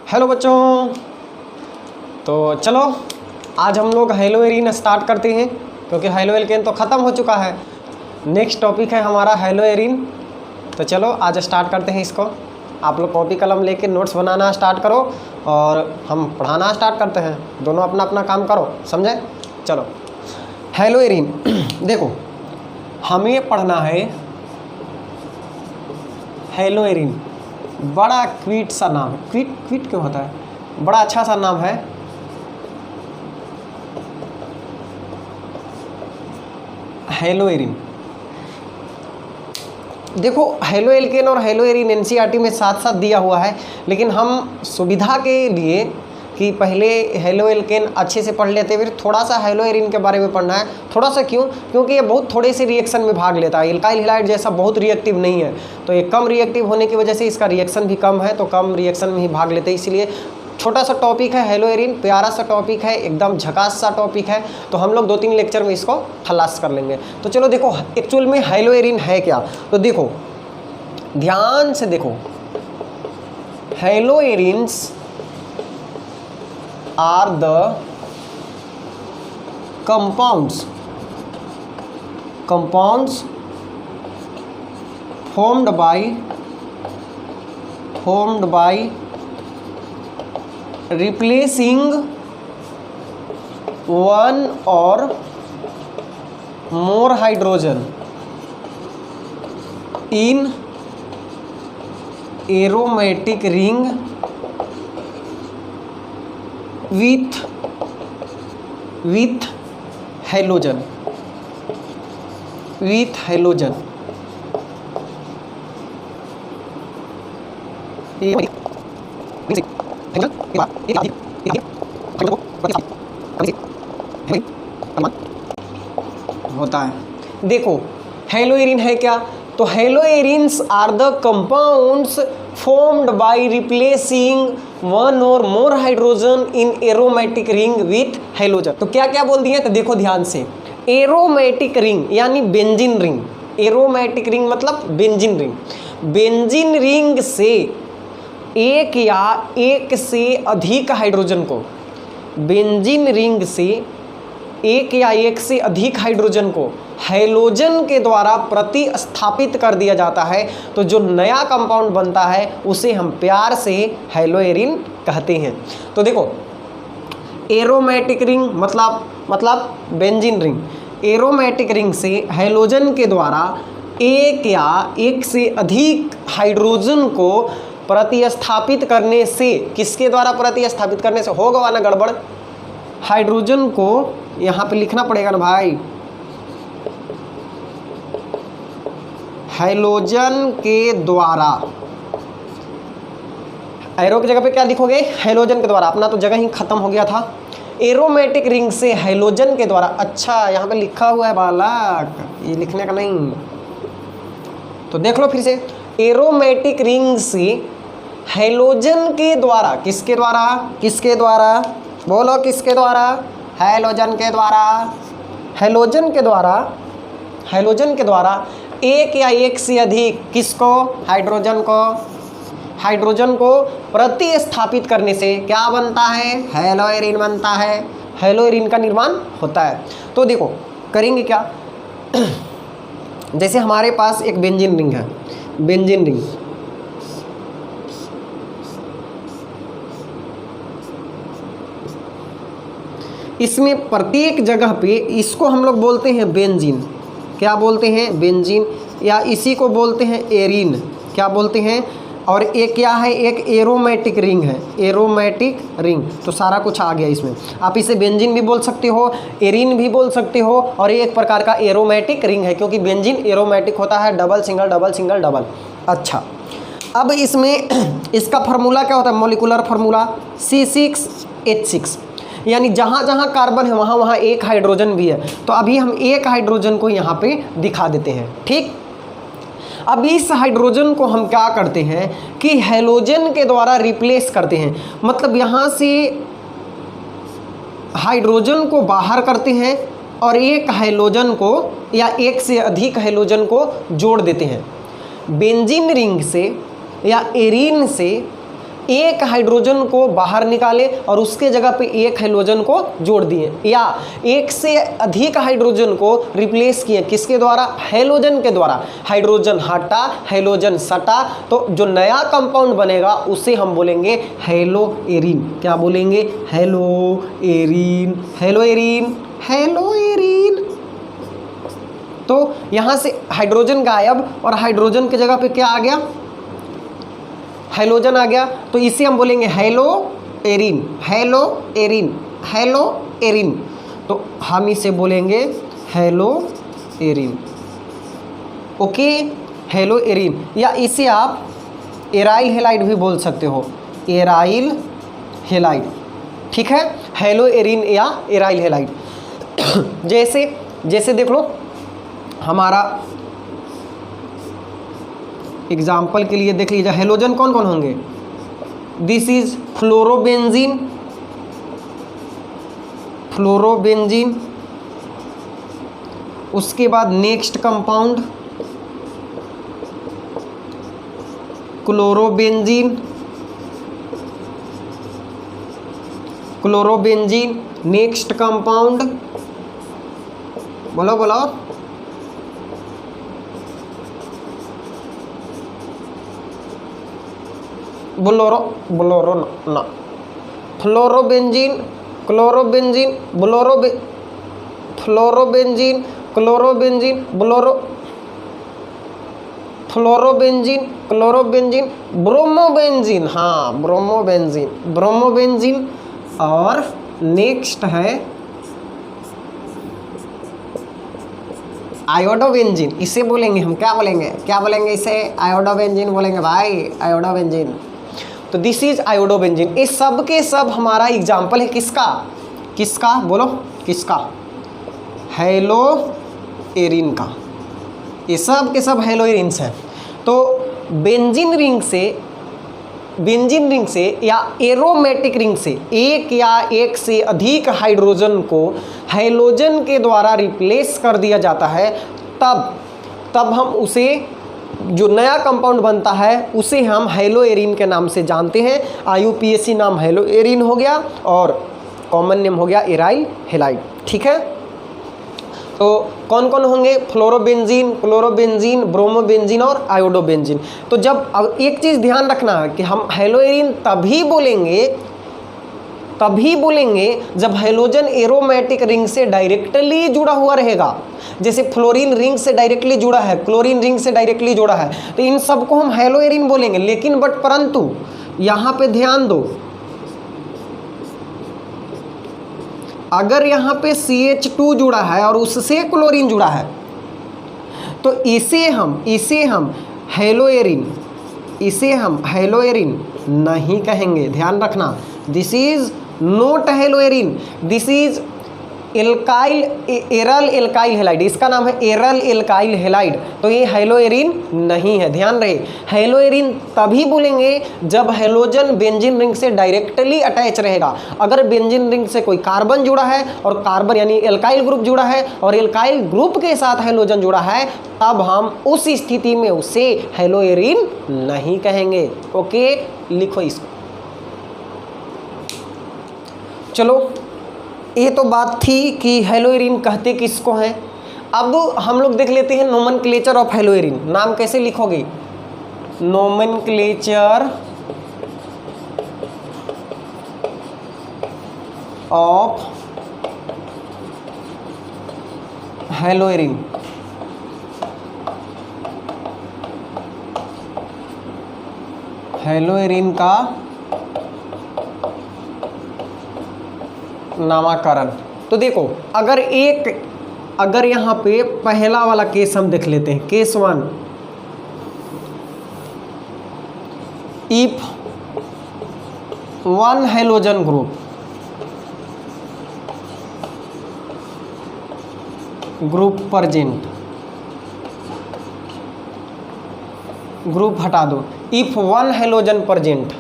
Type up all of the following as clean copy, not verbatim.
Hello बच्चों, तो चलो आज हम लोग हेलो एरीन स्टार्ट करते हैं क्योंकि हेलो एल्केन तो ख़त्म हो चुका है। नेक्स्ट टॉपिक है हमारा हेलो एरीन। तो चलो आज स्टार्ट करते हैं इसको। आप लोग कॉपी कलम लेके नोट्स बनाना स्टार्ट करो और हम पढ़ाना स्टार्ट करते हैं। दोनों अपना अपना काम करो, समझे? चलो हेलो एरीन देखो, हमें पढ़ना है हेलो एरीन। बड़ा क्विट सा नाम है। क्विट क्यों होता है? बड़ा अच्छा सा नाम है। Hello arene. देखो हेलो एल्केन और हेलो एरीन एनसीईआरटी में साथ साथ दिया हुआ है, लेकिन हम सुविधा के लिए कि पहले हेलो एल्केन अच्छे से पढ़ लेते फिर थोड़ा सा हेलो एरीन के बारे में पढ़ना है। थोड़ा सा क्यों? क्योंकि ये बहुत थोड़े से रिएक्शन में भाग लेता है। एल्काइल हैलाइड जैसा बहुत रिएक्टिव नहीं है, तो ये कम रिएक्टिव होने की वजह से इसका रिएक्शन भी कम है, तो कम रिएक्शन में ही भाग लेते हैं। इसलिए छोटा सा टॉपिक है हेलो एरीन, प्यारा सा टॉपिक है, एकदम झकास सा टॉपिक है। तो हम लोग 2-3 लेक्चर में इसको खलास कर लेंगे। तो चलो देखो एक्चुअल में हेलो एरीन है क्या। तो देखो ध्यान से देखो, hello arenes are the compounds formed by replacing one or more hydrogen in aromatic ring with halogen होता है। देखो हेलो एरीन है क्या? तो hello arenes are the compounds formed by replacing one or more hydrogen in aromatic ring with halogen। तो क्या क्या बोल दिए? तो देखो ध्यान से, एरोमेटिक रिंग यानी बेंजीन रिंग। एरोमेटिक रिंग मतलब बेंजीन रिंग। बेंजीन रिंग से एक या एक से अधिक हाइड्रोजन को, बेंजीन रिंग से एक या एक से अधिक हाइड्रोजन को हैलोजन के द्वारा प्रतिस्थापित कर दिया जाता है। तो जो नया कंपाउंड बनता है उसे हम प्यार से हेलो एरीन कहते हैं। तो देखो एरोमेटिक रिंग मतलब बेंजीन रिंग। एरोमेटिक रिंग से हैलोजन के द्वारा एक या एक से अधिक हाइड्रोजन को प्रतिस्थापित करने से, किसके द्वारा प्रतिस्थापित करने से? होगा ना गड़बड़, हाइड्रोजन को यहाँ पे लिखना पड़ेगा ना भाई, हैलोजन के द्वारा। एरो की जगह पे क्या लिखोगे? हैलोजन के द्वारा। अपना तो जगह ही खत्म हो गया था। एरोमेटिक रिंग से हैलोजन के द्वारा। अच्छा यहाँ पे लिखा हुआ है बालक, ये लिखने का नहीं, तो देख लो फिर से। एरोमेटिक रिंग से हैलोजन के द्वारा, किसके द्वारा? किसके द्वारा? बोलो किसके द्वारा? हैलोजन के द्वारा। हैलोजन के द्वारा, हैलोजन के द्वारा एक या एक से अधिक किसको? हाइड्रोजन को प्रतिस्थापित करने से क्या बनता है? हेलो एरीन बनता है। हेलो एरीन का निर्माण होता है। तो देखो करेंगे क्या, जैसे हमारे पास एक बेंजीन रिंग है, बेंजीन रिंग, इसमें प्रत्येक जगह पे इसको हम लोग बोलते हैं बेंजीन। क्या बोलते हैं? बेंजीन, या इसी को बोलते हैं एरीन। क्या बोलते हैं? और एक क्या है? एक एरोमेटिक रिंग है, एरोमेटिक रिंग। तो सारा कुछ आ गया इसमें। आप इसे बेंजीन भी बोल सकते हो, एरीन भी बोल सकते हो, और ये एक प्रकार का एरोमेटिक रिंग है क्योंकि बेंजीन एरोमेटिक होता है, double single double single double. अच्छा, अब इसमें इसका फार्मूला क्या होता है? मॉलिक्यूलर फार्मूला C6H6, यानी जहाँ जहाँ कार्बन है वहाँ वहाँ एक हाइड्रोजन भी है। तो अभी हम एक हाइड्रोजन को यहाँ पे दिखा देते हैं, ठीक। अब इस हाइड्रोजन को हम क्या करते हैं कि हैलोजन के द्वारा रिप्लेस करते हैं। मतलब यहाँ से हाइड्रोजन को बाहर करते हैं और एक हैलोजन को या एक से अधिक हैलोजन को जोड़ देते हैं। बेंजीन रिंग से या एरीन से एक हाइड्रोजन को बाहर निकाले और उसके जगह पे एक हाइड्रोजन को जोड़ दिए, या एक से अधिक हाइड्रोजन को रिप्लेस किए, किसके द्वारा? हैलोजन के द्वारा। हाइड्रोजन हटा, हैलोजन सटा, तो जो नया कंपाउंड बनेगा उसे हम बोलेंगे हैलोएरिन। क्या बोलेंगे? हैलोएरिन, हैलोएरिन, हैलोएरिन। तो यहां से हाइड्रोजन गायब और हाइड्रोजन की जगह पे क्या आ गया? हैलोजन आ गया, तो इसे हम बोलेंगे हैलोएरिन, हैलोएरिन, हैलोएरिन। तो हम इसे बोलेंगे हैलोएरिन। ओके, हैलोएरिन, या इसे आप एराइल हैलाइड भी बोल सकते हो, एराइल हैलाइड। ठीक है, हैलोएरिन या एराइल हैलाइड। जैसे देख लो, हमारा एग्जाम्पल के लिए देख लीजिए, हैलोजन कौन कौन होंगे? This is fluorobenzene, fluorobenzene. उसके बाद next compound chlorobenzene, chlorobenzene. Next compound बोलो बोलो, बोलोरो, बोलोरो ना, fluorobenzene, chlorobenzene, fluorobenzene, chlorobenzene, fluorobenzene, chlorobenzene, bromobenzene. हाँ, ब्रोमोबेंजीन, ब्रोमोबेंजीन। और नेक्स्ट है आयोडोबेंजीन। इसे बोलेंगे हम, क्या बोलेंगे? क्या बोलेंगे इसे? आयोडोबेंजीन बोलेंगे भाई, आयोडोबेंजीन। तो दिस इज आयोडोबेंजीन। ये सब के सब हमारा एग्जाम्पल है किसका? किसका बोलो, किसका? हैलोएरिन का। ये सब के सब हैलोएरिन्स हैं। तो बेंजीन रिंग से या एरोमेटिक रिंग से एक या एक से अधिक हाइड्रोजन को हैलोजन के द्वारा रिप्लेस कर दिया जाता है, तब हम उसे, जो नया कंपाउंड बनता है उसे हम हैलोएरिन के नाम से जानते हैं। IUPAC नाम हैलोएरिन हो गया और कॉमन नेम हो गया एराइल हैलाइड। ठीक है, तो कौन कौन होंगे? फ्लोरोबेंजीन, क्लोरोबेंजीन, ब्रोमोबेंजीन और आयोडोबेंजीन। तो जब, अब एक चीज़ ध्यान रखना है कि हम हैलोएरिन तभी बोलेंगे जब हैलोजन एरोमेटिक रिंग से डायरेक्टली जुड़ा हुआ रहेगा। जैसे फ्लोरीन रिंग से डायरेक्टली जुड़ा है, क्लोरीन रिंग से डायरेक्टली जुड़ा है, तो इन सबको हम हैलोएरिन बोलेंगे। लेकिन परंतु यहाँ पे ध्यान दो, अगर यहाँ पे CH2 जुड़ा है और उससे क्लोरीन जुड़ा है, तो इसे हम हैलोएरिन नहीं कहेंगे। ध्यान रखना, this is not haloarene, this is aryl alkyl halide. इसका नाम है एरल एल्काइल हैलाइड। तो ये हैलोएरिन नहीं है, ध्यान रहे। हैलोएरिन तभी बोलेंगे जब हैलोजन बेंजीन रिंग से डायरेक्टली अटैच रहेगा। अगर बेंजीन रिंग से कोई कार्बन जुड़ा है और कार्बन यानी एल्काइल ग्रुप जुड़ा है और एल्काइल ग्रुप के साथ हैलोजन जुड़ा है, तब हम उस स्थिति में उसे हैलोएरिन नहीं कहेंगे। ओके, लिखो इसको। चलो, ये तो बात थी कि हैलोएरिन कहते किसको हैं। अब हम लोग देख लेते हैं नोमेनक्लेचर ऑफ हैलोएरिन। नाम कैसे लिखोगे? Nomenclature of haloarene. हैलोएरिन का नामकरण। तो देखो, अगर यहाँ पे पहला वाला केस हम देख लेते हैं, case 1, if one halogen group present, group हटा दो, if one halogen present,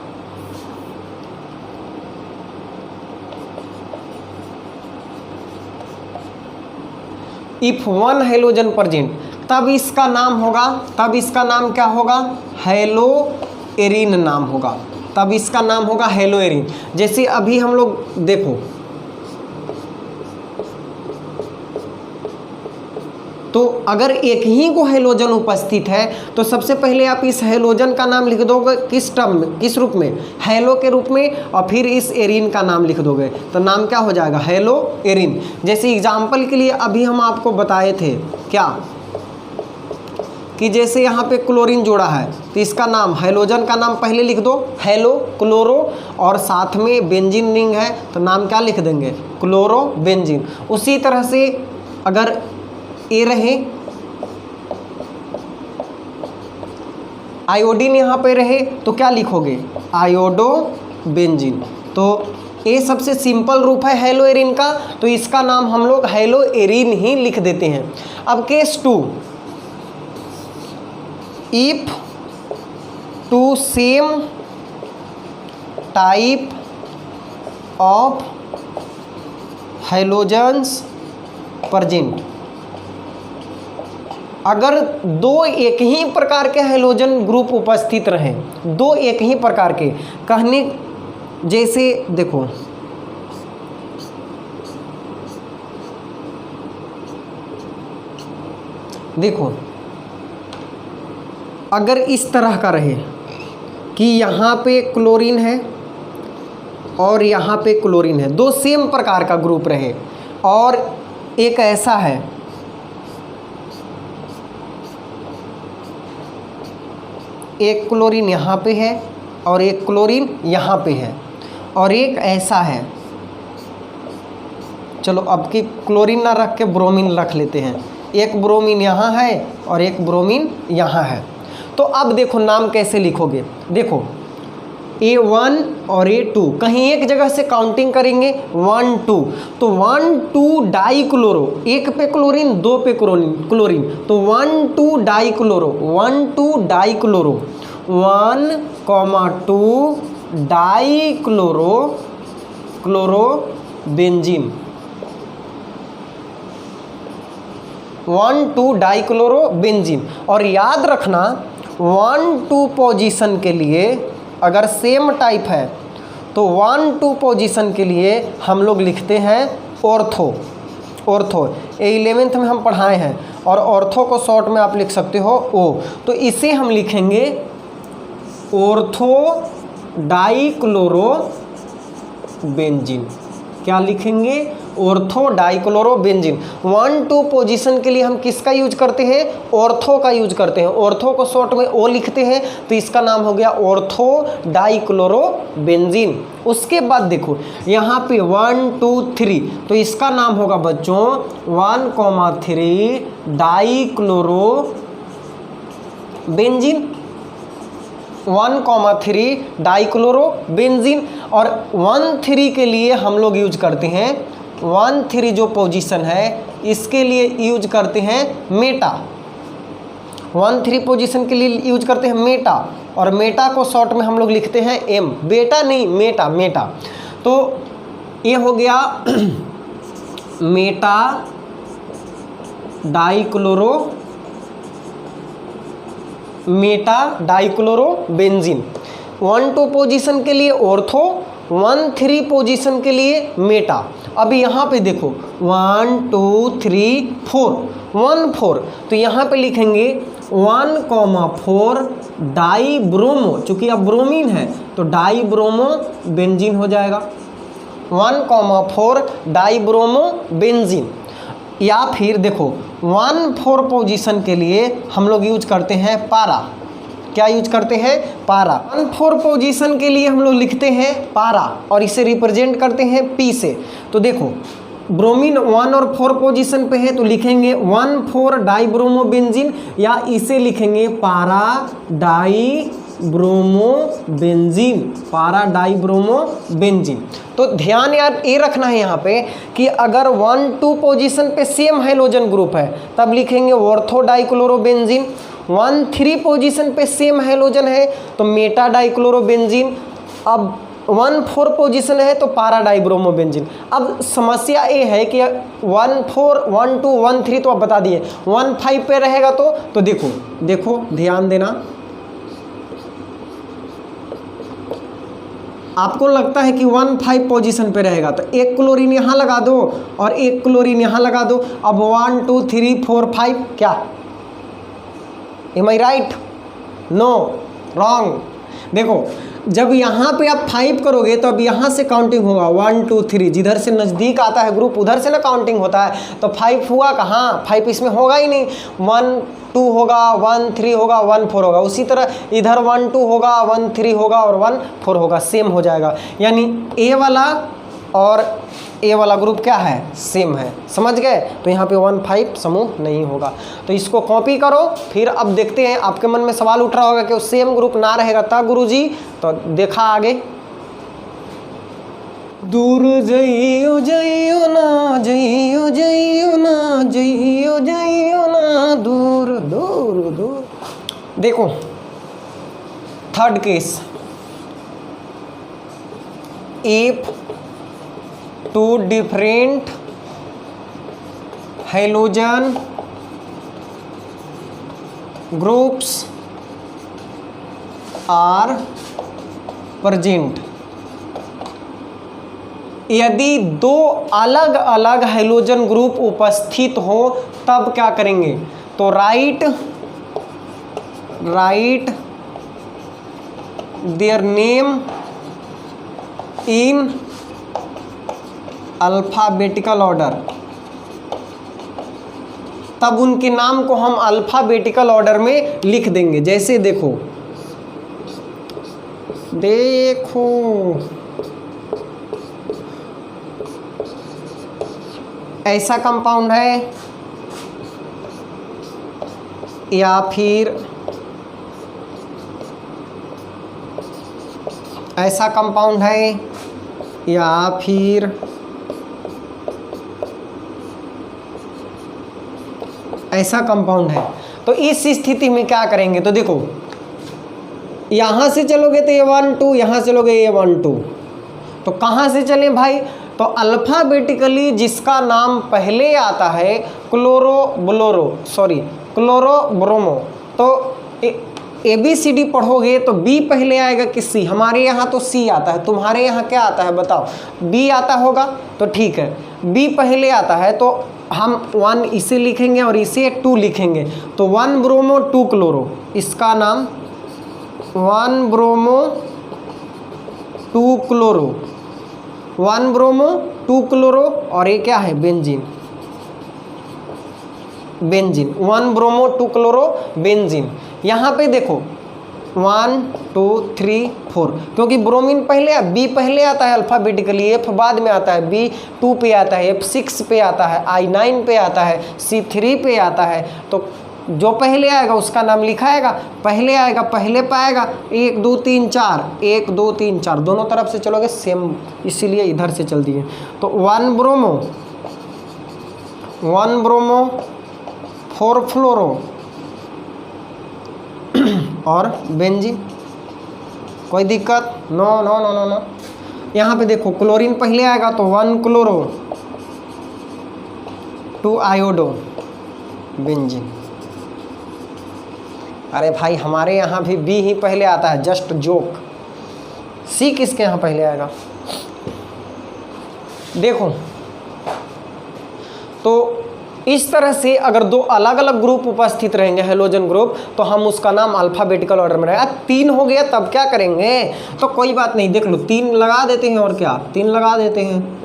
if one halogen present, तब इसका नाम क्या होगा? हैलोएरिन नाम होगा। तब इसका नाम होगा हेलोएरिन। जैसे अभी हम लोग देखो, तो अगर एक ही को हेलोजन उपस्थित है तो सबसे पहले आप इस हेलोजन का नाम लिख दोगे किस टर्म में, किस रूप में, हेलो के रूप में, और फिर इस एरिन का नाम लिख दोगे तो नाम क्या हो जाएगा, हेलो एरिन। जैसे एग्जाम्पल के लिए अभी हम आपको बताए थे क्या कि जैसे यहाँ पे क्लोरीन जोड़ा है तो इसका नाम, हेलोजन का नाम पहले लिख दो हेलो क्लोरो, और साथ में बेंजीन रिंग है तो नाम क्या लिख देंगे, क्लोरो बेंजीन। उसी तरह से अगर ए रहे, आयोडीन यहाँ पे रहे तो क्या लिखोगे, आयोडो बेंजीन। तो ये सबसे सिंपल रूप है हेलो एरिन का, तो इसका नाम हम लोग हेलो एरिन ही लिख देते हैं। अब case 2, if two same type of halogens present, अगर दो एक ही प्रकार के हेलोजन ग्रुप उपस्थित रहें, दो एक ही प्रकार के, कहने जैसे देखो देखो अगर इस तरह का रहे कि यहाँ पे क्लोरीन है और यहाँ पे क्लोरीन है, दो सेम प्रकार का ग्रुप रहे, और एक ऐसा है एक क्लोरीन यहाँ पे है और एक क्लोरीन यहाँ पे है, और एक ऐसा है, चलो अब की क्लोरीन ना रख के ब्रोमीन रख लेते हैं, एक ब्रोमीन यहाँ है और एक ब्रोमीन यहाँ है। तो अब देखो नाम कैसे लिखोगे, देखो A1 और A2 कहीं एक जगह से काउंटिंग करेंगे 1 2, तो 1 2 डाई क्लोरो, एक पे क्लोरीन दो पे क्लोरीन, तो 1 2 die chloro, 1 2 die chloro, 1 2 die chloro chloro benzene, 1 2 die chloro benzene. और याद रखना 1 2 पोजीशन के लिए अगर सेम टाइप है तो 1 2 पोजीशन के लिए हम लोग लिखते हैं ऑर्थो। ऑर्थो ये 11th में हम पढ़ाए हैं, और ऑर्थो को शॉर्ट में आप लिख सकते हो ओ, तो इसे हम लिखेंगे ऑर्थो डाइक्लोरो बेंजीन। क्या लिखेंगे, ऑर्थो डाइक्लोरो बेंजीन। 1 2 पोजीशन के लिए हम किसका यूज करते हैं, ऑर्थो का यूज करते हैं, ऑर्थो को शॉर्ट में ओ लिखते हैं, तो इसका नाम हो गया ऑर्थो डाइक्लोरो बेंजीन। उसके बाद देखो यहाँ पे 1 2 3, तो इसका नाम होगा बच्चों 1 3 डाइक्लोरो बेंजीन, 1 3 डाइक्लोरो बेंजीन। और 1 3 के लिए हम लोग यूज करते हैं 1 3 जो पोजीशन है इसके लिए यूज करते हैं मेटा, 1 3 पोजीशन के लिए यूज करते हैं मेटा, और मेटा को शॉर्ट में हम लोग लिखते हैं एम, बेटा नहीं मेटा, मेटा। तो ये हो गया Meta dichloro, Meta dichloro benzene. 1 2 position के लिए ऑर्थो, 1 3 पोजीशन के लिए मेटा। अब यहाँ पे देखो 1 2 3 4, 1 4, तो यहाँ पे लिखेंगे 1 4 डाई ब्रोमो, चूँकि अब ब्रोमीन है तो डाई ब्रोमो बेंजीन हो जाएगा, 1 4 डाई ब्रोमो बेंजीन। या फिर देखो 1 4 पोजीशन के लिए हम लोग यूज करते हैं पारा। क्या यूज करते हैं, पारा। 1 4 पोजीशन के लिए हम लोग लिखते हैं पारा, और इसे रिप्रेजेंट करते हैं पी से। तो देखो ब्रोमीन 1 और 4 पोजीशन पे है तो लिखेंगे 1 4 डाई ब्रोमो बेंजीन, या इसे लिखेंगे पारा डाई ब्रोमो बेंजीन, पारा डाई ब्रोमो बेंजीन। तो ध्यान यार ये रखना है यहाँ पे कि अगर 1 2 पोजीशन पे सेम हाइड्रोजन ग्रुप है तब लिखेंगे ऑर्थो डाइक्लोरो बेंजीन, 1 3 पोजीशन पे सेम हाइड्रोजन है तो मेटा डाइक्लोरो बेंजीन, अब 1 4 पोजीशन है तो पारा डाइब्रोमो बेंजीन। अब समस्या ये है कि 1 4 1 2 1 3 तो आप बता दिए, 1 5 पे रहेगा तो देखो ध्यान देना, आपको लगता है कि 1,5 पोजीशन पे रहेगा तो एक क्लोरीन यहाँ लगा दो और एक क्लोरीन यहाँ लगा दो। अब 1 2 3 4 5 क्या, am I right? No, wrong. देखो जब यहाँ पे आप 5 करोगे तो अब यहाँ से काउंटिंग होगा 1 2 3, जिधर से नज़दीक आता है ग्रुप उधर से ना काउंटिंग होता है। तो 5 हुआ कहाँ, 5 इसमें होगा ही नहीं। 1 2 होगा, 1 3 होगा, 1 4 होगा। उसी तरह इधर 1 2 होगा, 1 3 होगा और 1 4 होगा, सेम हो जाएगा। यानी ए वाला और ए वाला ग्रुप क्या है, सेम है। समझ गए? तो यहाँ पे 1 5 समूह नहीं होगा। तो इसको कॉपी करो। फिर अब देखते हैं, आपके मन में सवाल उठ रहा होगा कि सेम ग्रुप ना रहेगा तब गुरुजी, तो देखा आगे। दूर जइयो जइयो ना, जइयो जइयो ना, जइयो जइयो ना, दूर दूर दूर। देखो third case, if two different halogen groups are present, यदि दो अलग अलग हेलोजन ग्रुप उपस्थित हो तब क्या करेंगे? तो right their name in alphabetical order. तब उनके नाम को हम अल्फ़ाबेटिकल ऑर्डर में लिख देंगे। जैसे देखो ऐसा कंपाउंड है या फिर ऐसा कंपाउंड है या फिर ऐसा कंपाउंड है। तो इस स्थिति में क्या करेंगे? तो देखो यहाँ से चलोगे तो ये 1 2, यहाँ चलोगे ये 1 2। तो कहाँ से चलें भाई? तो अल्फ़ाबेटिकली जिसका नाम पहले आता है क्लोरोब्रोमो, तो ABCD पढ़ोगे तो B पहले आएगा कि C? हमारे यहाँ तो C आता है, तुम्हारे यहाँ क्या आता है बताओ? B आता होगा। तो ठीक है, B पहले आता है तो हम 1 इसे लिखेंगे और इसे 2 लिखेंगे। तो 1 ब्रोमो 2 क्लोरो, इसका नाम 1 ब्रोमो 2 क्लोरो, 1 ब्रोमो 2 क्लोरो। और ये क्या है? बेंजीन। 1 bromo 2 chloro benzene. यहाँ पे देखो 1 2 3 4, क्योंकि ब्रोमीन पहले, B पहले आता है अल्फ़ाबेटिकली, F बाद में आता है, B 2 पे आता है, F 6 पे आता है, I 9 पे आता है, C 3 पे आता है। तो जो पहले आएगा उसका नाम लिखाएगा, पहले आएगा पहले पाएगा। 1 2 3 4, 1 2 3 4, दोनों तरफ से चलोगे सेम, इसीलिए इधर से चल दिए। तो 1 ब्रोमो 4 फ्लोरो और बेंजीन। कोई दिक्कत? No no no no no. यहाँ पे देखो क्लोरीन पहले आएगा तो 1 क्लोरो 2 आयोडो बेंजीन। अरे भाई हमारे यहाँ भी B ही पहले आता है, जस्ट जोक। C किसके यहाँ पहले आएगा? देखो तो इस तरह से अगर दो अलग अलग ग्रुप उपस्थित रहेंगे हेलोजन ग्रुप, तो हम उसका नाम अल्फ़ाबेटिकल ऑर्डर में रहेगा। 3 हो गया तब क्या करेंगे? तो कोई बात नहीं, देख लो 3 लगा देते हैं और क्या, 3 लगा देते हैं।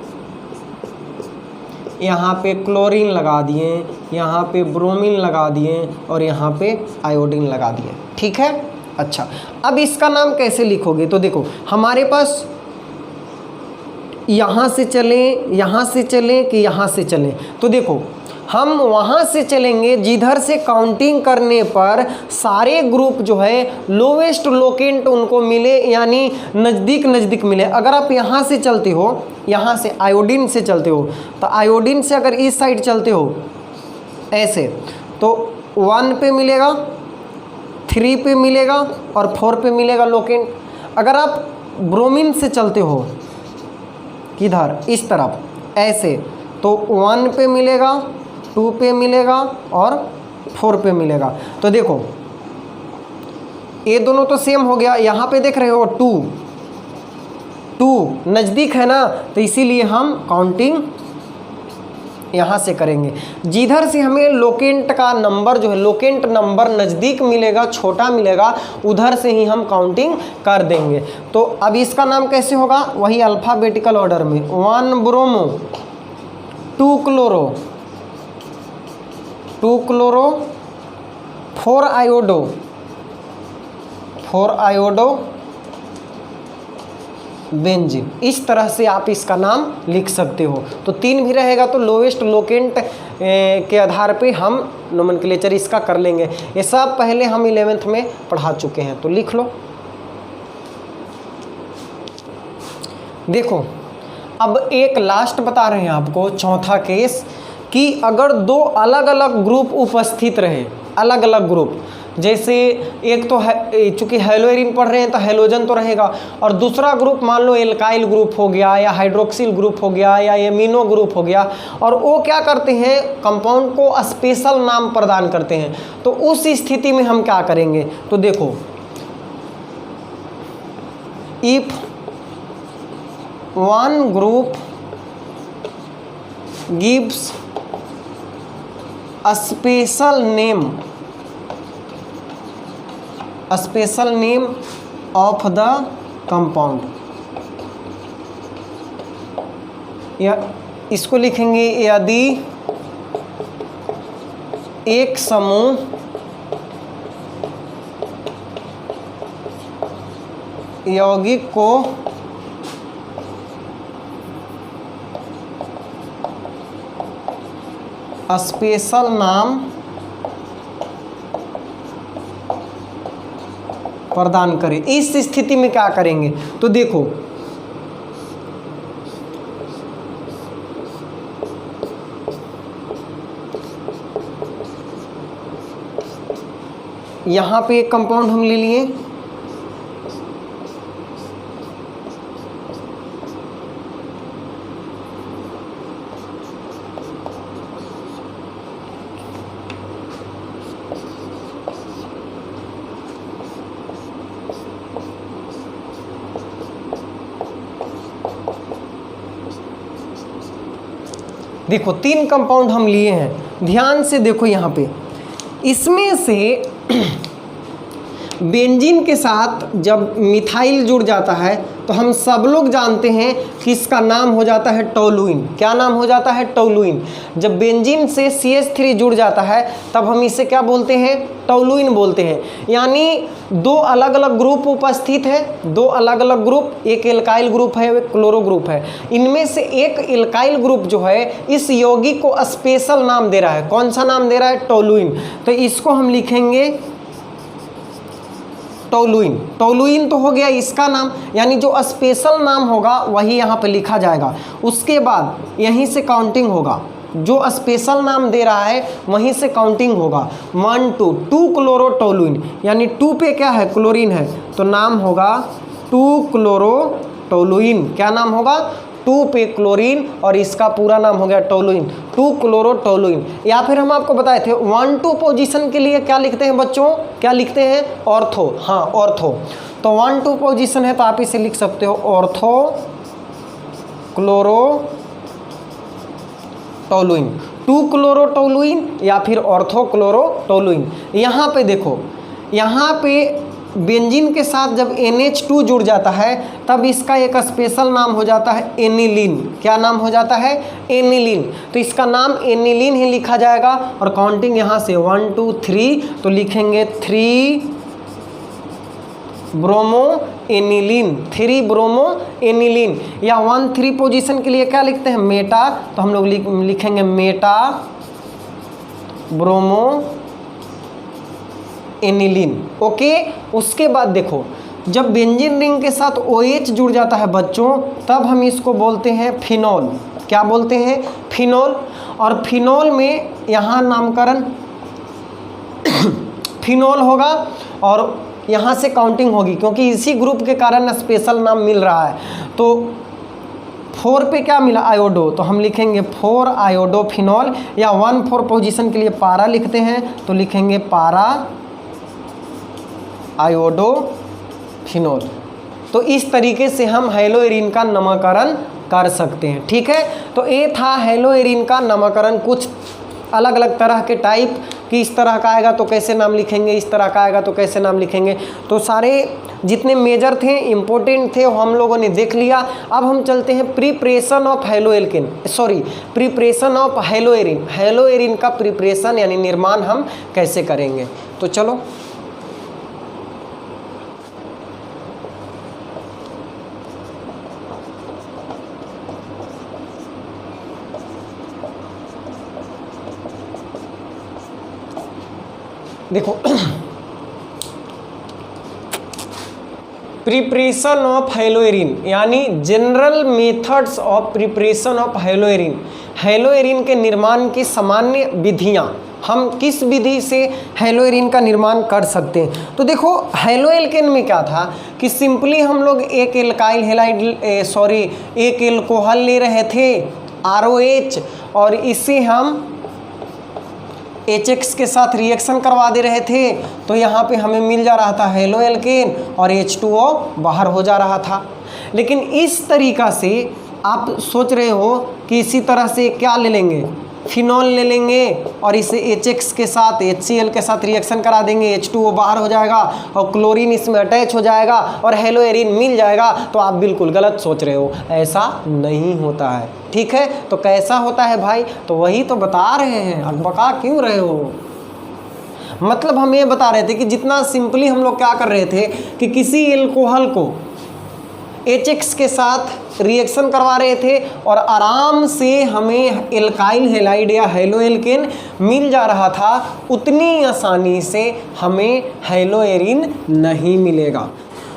यहाँ पे क्लोरीन लगा दिए, यहाँ पे ब्रोमीन लगा दिए और यहाँ पे आयोडीन लगा दिए। ठीक है, अच्छा अब इसका नाम कैसे लिखोगे? तो देखो हमारे पास यहाँ से चलें, यहाँ से चलें कि यहाँ से चलें? तो देखो हम वहाँ से चलेंगे जिधर से काउंटिंग करने पर सारे ग्रुप जो है लोवेस्ट लोकेंट उनको मिले, यानी नज़दीक नज़दीक मिले। अगर आप यहाँ से चलते हो, यहाँ से आयोडीन से चलते हो, तो आयोडीन से अगर इस साइड चलते हो ऐसे, तो 1 पे मिलेगा, 3 पे मिलेगा और 4 पे मिलेगा लोकेंट। अगर आप ब्रोमीन से चलते हो किधर, इस तरफ ऐसे, तो 1 पे मिलेगा, 2 पे मिलेगा और 4 पे मिलेगा। तो देखो ये दोनों तो सेम हो गया। यहाँ पे देख रहे हो 2, 2 नज़दीक है ना, तो इसीलिए हम काउंटिंग यहाँ से करेंगे। जिधर से हमें लोकेंट का नंबर जो है, लोकेंट नंबर नज़दीक मिलेगा, छोटा मिलेगा, उधर से ही हम काउंटिंग कर देंगे। तो अब इसका नाम कैसे होगा, वही अल्फ़ाबेटिकल ऑर्डर में, 1 bromo, 2 chloro, 2 chloro, 4 iodo, 4 iodo benzene. इस तरह से आप इसका नाम लिख सकते हो। तो 3 भी रहेगा तो लोएस्ट लोकेंट के आधार पे हम नोमेनक्लेचर इसका कर लेंगे। ये सब पहले हम 11th में पढ़ा चुके हैं, तो लिख लो। देखो अब एक लास्ट बता रहे हैं आपको, चौथा केस, कि अगर 2 अलग अलग ग्रुप उपस्थित रहे, अलग अलग ग्रुप, जैसे एक तो है, चूँकि हेलोइरिन पढ़ रहे हैं तो हेलोजन तो रहेगा, और दूसरा ग्रुप मान लो एल्काइल ग्रुप हो गया, या हाइड्रोक्सिल ग्रुप हो गया, या एमिनो ग्रुप हो गया, और वो क्या करते हैं, कंपाउंड को स्पेशल नाम प्रदान करते हैं। तो उस स्थिति में हम क्या करेंगे, तो देखो, if one group gives a special name of the compound, या इसको लिखेंगे, यदि एक समूह यौगिक को स्पेशल नाम प्रदान करें। इस स्थिति में क्या करेंगे, तो देखो, यहाँ पे एक कंपाउंड हम ले लिए, देखो 3 कंपाउंड हम लिए हैं, ध्यान से देखो यहाँ पे, इसमें से बेंजीन के साथ जब मिथाइल जुड़ जाता है तो हम सब लोग जानते हैं कि इसका नाम हो जाता है टोलुइन। क्या नाम हो जाता है, टोलुइन। जब बेंजीन से CH3 जुड़ जाता है तब हम इसे क्या बोलते हैं, टोलुइन बोलते हैं। यानी 2 अलग अलग ग्रुप उपस्थित है, 2 अलग अलग ग्रुप, एक एल्काइल ग्रुप है, एक क्लोरो ग्रुप है। इनमें से एक एल्काइल ग्रुप जो है इस यौगिक को स्पेशल नाम दे रहा है। कौन सा नाम दे रहा है, टोलुइन। तो इसको हम लिखेंगे टोलुइन। टोलुइन तो हो गया इसका नाम, यानी जो स्पेशल नाम होगा वही यहाँ पे लिखा जाएगा। उसके बाद यहीं से काउंटिंग होगा, जो स्पेशल नाम दे रहा है वहीं से काउंटिंग होगा। 1 2 क्लोरो टोलुइन, यानी 2 पे क्या है, क्लोरीन है, तो नाम होगा 2 क्लोरो टोलुइन। क्या नाम होगा, 2 पे क्लोरीन, और इसका पूरा नाम हो गया टोलुइन, 2 क्लोरो टोलुइन। या फिर हम आपको बताए थे 1 2 पोजीशन के लिए क्या लिखते हैं बच्चों, क्या लिखते हैं, ऑर्थो। हाँ, ऑर्थो। तो 1 2 पोजीशन है तो आप इसे लिख सकते हो ortho chloro toluene, 2 chloro toluene या फिर ऑर्थो क्लोरो टोलुइन। यहाँ पे देखो, यहाँ पे बेंजीन के साथ जब NH2 जुड़ जाता है तब इसका एक स्पेशल नाम हो जाता है एनिलीन। क्या नाम हो जाता है, एनिलीन। तो इसका नाम एनिलीन ही लिखा जाएगा। और काउंटिंग यहाँ से 1 2 3, तो लिखेंगे 3 ब्रोमो एनिलीन, 3 ब्रोमो एनिलीन। या 1 3 पोजीशन के लिए क्या लिखते हैं, मेटा, तो हम लोग लिखेंगे मेटा ब्रोमो एनिलीन। ओके। उसके बाद देखो, जब बेंजीन रिंग के साथ OH जुड़ जाता है बच्चों, तब हम इसको बोलते हैं फिनोल। क्या बोलते हैं, फिनोल। और फिनोल में यहाँ नामकरण फिनोल होगा और यहाँ से काउंटिंग होगी, क्योंकि इसी ग्रुप के कारण स्पेशल नाम मिल रहा है। तो 4 पे क्या मिला, आयोडो, तो हम लिखेंगे 4 आयोडो फिनोल। या 1 4 पोजीशन के लिए पारा लिखते हैं तो लिखेंगे पारा आयोडो फिनोल। तो इस तरीके से हम हैलोएरिन का नामकरण कर सकते हैं। ठीक है, तो ये था हैलोएरिन का नामकरण, कुछ अलग अलग तरह के टाइप कि इस तरह का आएगा तो कैसे नाम लिखेंगे, इस तरह का आएगा तो कैसे नाम लिखेंगे। तो सारे जितने मेजर थे, इम्पोर्टेंट थे, वो हम लोगों ने देख लिया। अब हम चलते हैं preparation of haloalkane, sorry preparation of haloarene. Haloarene का प्रिपरेशन यानी निर्माण हम कैसे करेंगे, तो चलो। देखो प्रिपरेशन ऑफ हैलोएरिन यानी general methods of preparation of haloarene, haloarene के निर्माण की सामान्य विधियां, हम किस विधि से हैलोएरिन का निर्माण कर सकते हैं। तो देखो हैलोएल्केन में क्या था कि सिंपली हम लोग एक एल्काइल हैलाइड एक एल्कोहल ले रहे थे ROH, और इसे हम HX के साथ रिएक्शन करवा दे रहे थे, तो यहाँ पे हमें मिल जा रहा था हैलोएल्केन और H2O बाहर हो जा रहा था। लेकिन इस तरीका से आप सोच रहे हो कि इसी तरह से क्या ले लेंगे, फिनॉल ले लेंगे और इसे HX के साथ HCl के साथ रिएक्शन करा देंगे, H2O बाहर हो जाएगा और क्लोरीन इसमें अटैच हो जाएगा और हैलोएरिन मिल जाएगा, तो आप बिल्कुल गलत सोच रहे हो, ऐसा नहीं होता है। ठीक है, तो कैसा होता है भाई, तो वही तो बता रहे हैं, अब बका क्यों रहे हो। मतलब हम ये बता रहे थे कि जितना सिंपली हम लोग क्या कर रहे थे कि किसी एल्कोहल को HX के साथ रिएक्शन करवा रहे थे और आराम से हमें एल्काइल हैलाइड या हैलोएल्केन मिल जा रहा था, उतनी आसानी से हमें हैलोएरिन नहीं मिलेगा।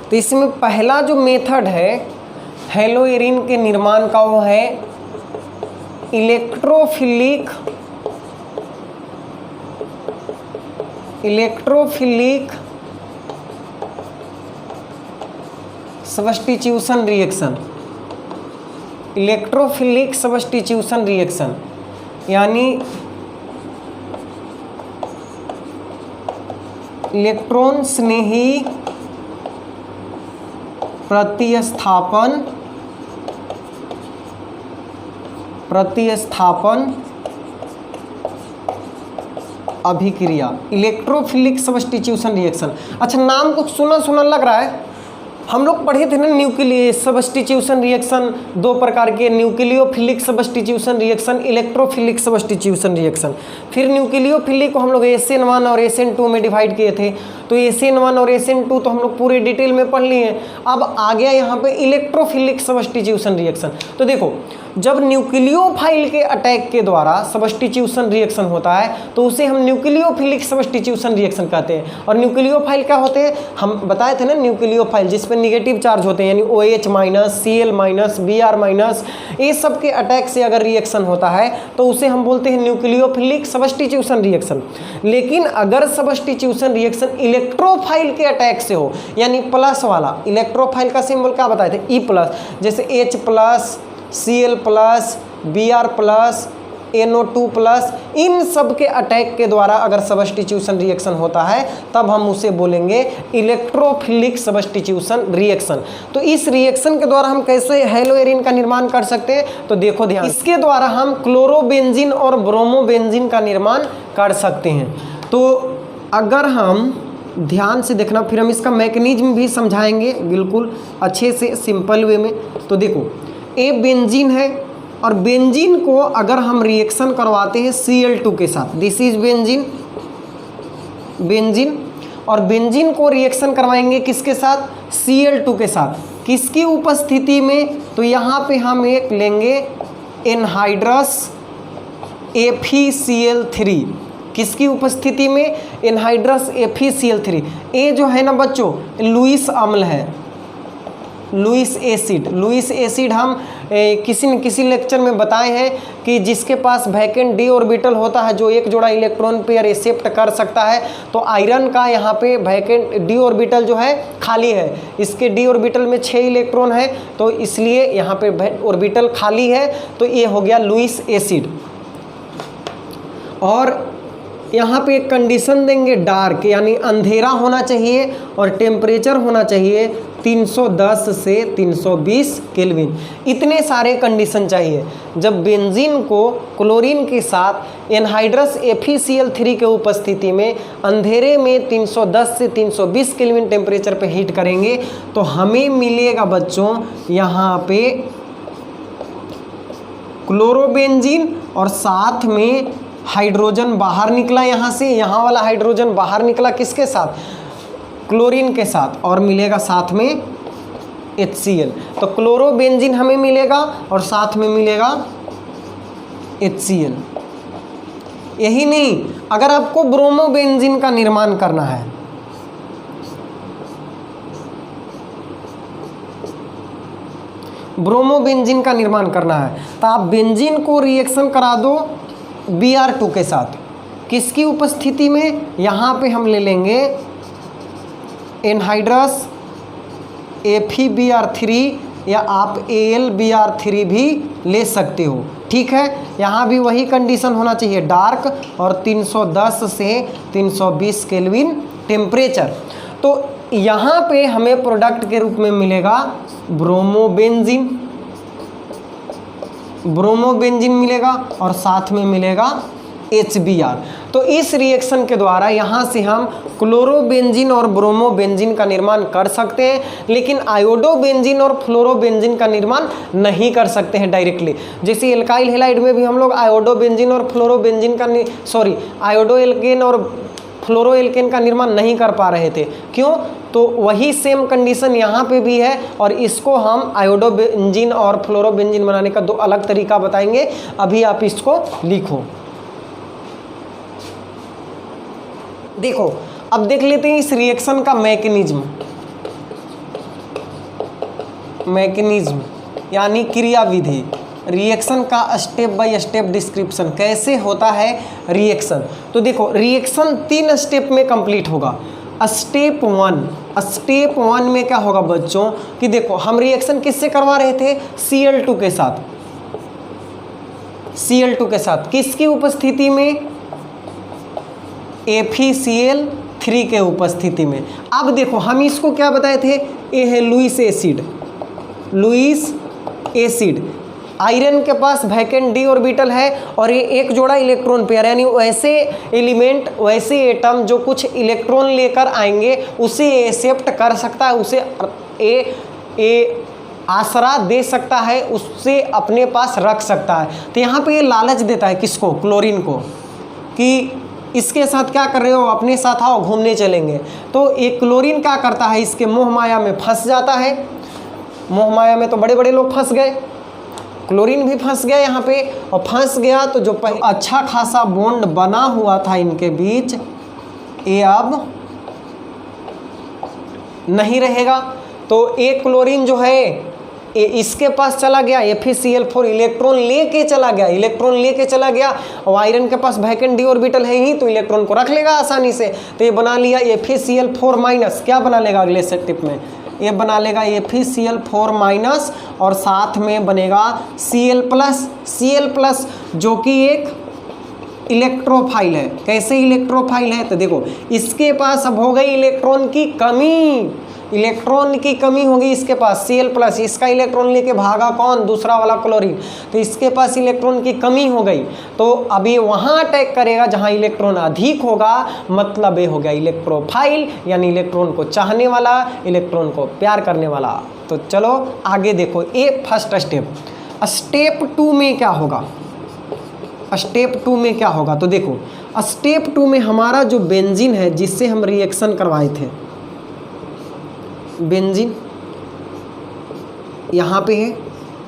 तो इसमें पहला जो मेथड है हैलोएरिन के निर्माण का वो है electrophilic substitution reaction, electrophilic substitution reaction यानी इलेक्ट्रॉन स्नेही प्रतिस्थापन अभिक्रिया, इलेक्ट्रोफिलिक सब्स्टिट्यूशन रिएक्शन। अच्छा, नाम कुछ सुना सुना लग रहा है, हम लोग पढ़े थे ना न्यूक्लियर सब्स्टिट्यूशन रिएक्शन, दो प्रकार के, nucleophilic substitution reaction, electrophilic substitution reaction. फिर न्यूक्लियोफिलिक को हम लोग SN1 और SN2 में डिवाइड किए थे, तो SN1 और SN2 तो हम लोग पूरे डिटेल में पढ़ लिए। अब आ गया यहाँ पे इलेक्ट्रोफिलिक सब्स्टिट्यूशन रिएक्शन। तो देखो, जब न्यूक्लियोफाइल के अटैक के द्वारा सब्स्टिट्यूशन रिएक्शन होता है तो उसे हम न्यूक्लियोफिलिक सब्स्टिट्यूशन रिएक्शन कहते हैं। और न्यूक्लियोफाइल क्या होते हैं, हम बताए थे ना, न्यूक्लियोफाइल जिस पे नेगेटिव चार्ज होते हैं, यानी OH minus, Cl minus, Br minus, ये सब के अटैक से अगर रिएक्शन होता है तो उसे हम बोलते हैं न्यूक्लियोफिलिक सब्स्टिट्यूशन रिएक्शन। लेकिन अगर सब्स्टिट्यूशन रिएक्शन इलेक्ट्रोफाइल के अटैक से हो, यानी प्लस वाला, इलेक्ट्रोफाइल का सिंबल क्या बताए थे, E+, जैसे H+, Cl+, Br+, NO2+, इन सब के अटैक के द्वारा अगर सब्स्टिट्यूशन रिएक्शन होता है तब हम उसे बोलेंगे इलेक्ट्रोफिलिक सब्स्टिट्यूशन रिएक्शन। तो इस रिएक्शन के द्वारा हम कैसे हैलोएरिन का निर्माण कर सकते हैं, तो देखो ध्यान, इसके द्वारा हम क्लोरोबेंजीन और ब्रोमोबेंजीन का निर्माण कर सकते हैं। तो अगर हम ध्यान से देखना, फिर हम इसका मैकेनिज्म भी समझाएंगे बिल्कुल अच्छे से सिंपल वे में। तो देखो, ये बेंजीन है और बेंजीन को अगर हम रिएक्शन करवाते हैं Cl2 के साथ, दिस इज बेंजीन, और बेंजीन को रिएक्शन करवाएंगे किसके साथ, Cl2 के साथ, किसकी उपस्थिति में, तो यहाँ पे हम एक लेंगे एनहाइड्रस FeCl3, किसकी उपस्थिति में, एनहाइड्रस FeCl3। ये जो है ना बच्चों लुईस अम्ल है, लुईस एसिड हम किसी न किसी लेक्चर में बताए हैं कि जिसके पास वैकेंट d ऑर्बिटल होता है, जो एक जोड़ा इलेक्ट्रॉन पेयर एक्सेप्ट कर सकता है, तो आयरन का यहाँ पे वैकेंट d ऑर्बिटल जो है खाली है, इसके d ऑर्बिटल में 6 इलेक्ट्रॉन है, तो इसलिए यहाँ पे ऑर्बिटल खाली है, तो ये हो गया लुईस एसिड। और यहाँ पे एक कंडीशन देंगे डार्क, यानी अंधेरा होना चाहिए और टेम्परेचर होना चाहिए 310 से 320 केल्विन। इतने सारे कंडीशन चाहिए जब बेंजीन को क्लोरीन के साथ एनहाइड्रस FeCl3 के उपस्थिति में अंधेरे में 310 से 320 केल्विन टेम्परेचर पे हीट करेंगे तो हमें मिलेगा बच्चों यहाँ पे क्लोरोबेंजीन और साथ में हाइड्रोजन बाहर निकला यहाँ से, यहाँ वाला हाइड्रोजन बाहर निकला किसके साथ, क्लोरीन के साथ, और मिलेगा साथ में HCl। तो क्लोरोबेंजीन हमें मिलेगा और साथ में मिलेगा HCl। यही नहीं, अगर आपको ब्रोमोबेंजीन का निर्माण करना है, ब्रोमोबेंजीन का निर्माण करना है तो आप बेंजीन को रिएक्शन करा दो Br2 के साथ। किसकी उपस्थिति में, यहाँ पे हम ले लेंगे एनहाइड्रस FeBr3 या आप AlBr3 भी ले सकते हो, ठीक है। यहाँ भी वही कंडीशन होना चाहिए, डार्क और 310 से 320 केल्विन टेम्परेचर। तो यहाँ पे हमें प्रोडक्ट के रूप में मिलेगा ब्रोमोबेंजीन, ब्रोमोबेंजीन मिलेगा और साथ में मिलेगा HBr। तो इस रिएक्शन के द्वारा यहाँ से हम क्लोरोबेंजीन और ब्रोमोबेंजीन का निर्माण कर सकते हैं, लेकिन आयोडोबेंजीन और फ्लोरोबेंजीन का निर्माण नहीं कर सकते हैं डायरेक्टली। जैसे एल्काइल हैलाइड में भी हम लोग आयोडोबेंजीन और फ्लोरोबेंजीन का आयोडो एल्केन और फ्लोरो एल्केन का निर्माण नहीं कर पा रहे थे। क्यों? तो वही सेम कंडीशन यहाँ पे भी है और इसको हम आयोडोबेंजीन और फ्लोरोबेंजीन बनाने का दो अलग तरीका बताएंगे। अभी आप इसको लिखो। देखो, अब देख लेते हैं इस रिएक्शन का मैकेनिज्म यानी क्रियाविधि। रिएक्शन का स्टेप बाय स्टेप डिस्क्रिप्शन, कैसे होता है रिएक्शन। तो देखो, रिएक्शन 3 स्टेप में कंप्लीट होगा। स्टेप वन में क्या होगा बच्चों कि देखो, हम रिएक्शन किससे करवा रहे थे, Cl2 के साथ, Cl2 के साथ किसकी उपस्थिति में, FeCl3 के उपस्थिति में। अब देखो, हम इसको क्या बताए थे, ये है लुईस एसिड। आयरन के पास वैकेंट d ऑर्बिटल है और ये एक जोड़ा इलेक्ट्रॉन पेयर, यानी वैसे एलिमेंट, वैसे एटम जो कुछ इलेक्ट्रॉन लेकर आएंगे उसे एक्सेप्ट कर सकता है, उसे आसरा दे सकता है, उससे अपने पास रख सकता है। तो यहाँ पे ये लालच देता है किसको, क्लोरीन को, कि इसके साथ क्या कर रहे हो, अपने साथ आओ, घूमने चलेंगे। तो एक क्लोरीन क्या करता है, इसके मोह माया में फंस जाता है। मोह माया में तो बड़े बड़े लोग फंस गए, क्लोरीन भी फंस गया यहाँ पे, और फंस गया तो जो अच्छा खासा बॉन्ड बना हुआ था इनके बीच, ये अब नहीं रहेगा। तो एक क्लोरीन जो है ये इसके पास चला गया, FeCl4 इलेक्ट्रॉन लेके चला गया, और आयरन के पास वैकेंट d ऑर्बिटल है ही, तो इलेक्ट्रॉन को रख लेगा आसानी से। तो ये बना लिया FeCl4-, क्या बना लेगा अगले स्टेप में, ये बना लेगा FeCl4- और साथ में बनेगा Cl+, जो कि एक इलेक्ट्रोफाइल है। कैसे इलेक्ट्रोफाइल है, तो देखो, इसके पास अब हो गई इलेक्ट्रॉन की कमी हो गई इसके पास, Cl+, इसका इलेक्ट्रॉन लेके भागा कौन, दूसरा वाला क्लोरीन, तो इसके पास इलेक्ट्रॉन की कमी हो गई। तो अभी वहाँ अटैक करेगा जहाँ इलेक्ट्रॉन अधिक होगा, मतलब ये हो गया इलेक्ट्रोफाइल, यानी इलेक्ट्रॉन को चाहने वाला, इलेक्ट्रॉन को प्यार करने वाला। तो चलो आगे देखो, ये फर्स्ट स्टेप। स्टेप 2 में क्या होगा, तो देखो, स्टेप 2 में हमारा जो बेंजीन है जिससे हम रिएक्शन करवाए थे, बेंजीन यहाँ पे है,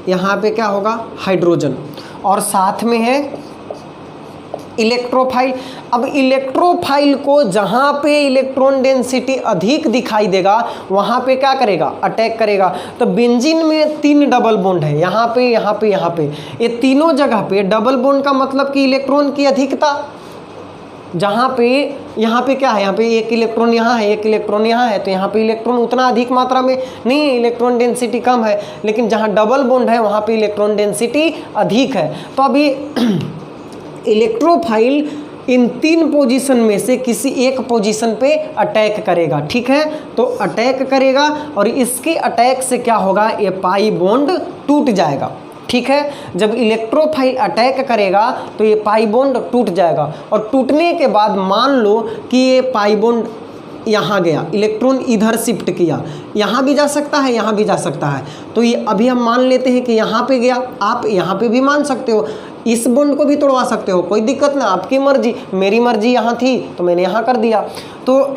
यहाँ पे क्या होगा, हाइड्रोजन, और साथ में है इलेक्ट्रोफाइल। अब इलेक्ट्रोफाइल को जहाँ पे इलेक्ट्रॉन डेंसिटी अधिक दिखाई देगा वहाँ पे क्या करेगा, अटैक करेगा। तो बेंजीन में 3 डबल बॉन्ड है, यहाँ पे, ये तीनों जगह पे डबल बॉन्ड का मतलब कि इलेक्ट्रॉन की अधिकता। जहाँ पे यहाँ पे क्या है, यहाँ पे एक इलेक्ट्रॉन यहाँ है, एक इलेक्ट्रॉन यहाँ है, तो यहाँ पे इलेक्ट्रॉन उतना अधिक मात्रा में नहीं है, इलेक्ट्रॉन डेंसिटी कम है। लेकिन जहाँ डबल बॉन्ड है वहाँ पे इलेक्ट्रॉन डेंसिटी अधिक है। तो अभी इलेक्ट्रोफाइल इन 3 पोजीशन में से किसी एक पोजीशन पे अटैक करेगा, ठीक है। तो अटैक करेगा और इसके अटैक से क्या होगा, ये पाई बॉन्ड टूट जाएगा, ठीक है। जब इलेक्ट्रोफाइल अटैक करेगा तो ये पाई बॉन्ड टूट जाएगा और टूटने के बाद मान लो कि ये पाई बॉन्ड यहाँ गया, इलेक्ट्रॉन इधर शिफ्ट किया, यहाँ भी जा सकता है, यहाँ भी जा सकता है। तो ये अभी हम मान लेते हैं कि यहाँ पे गया, आप यहाँ पे भी मान सकते हो, इस बॉन्ड को भी तोड़वा सकते हो, कोई दिक्कत ना, आपकी मर्जी। मेरी मर्जी यहाँ थी तो मैंने यहाँ कर दिया। तो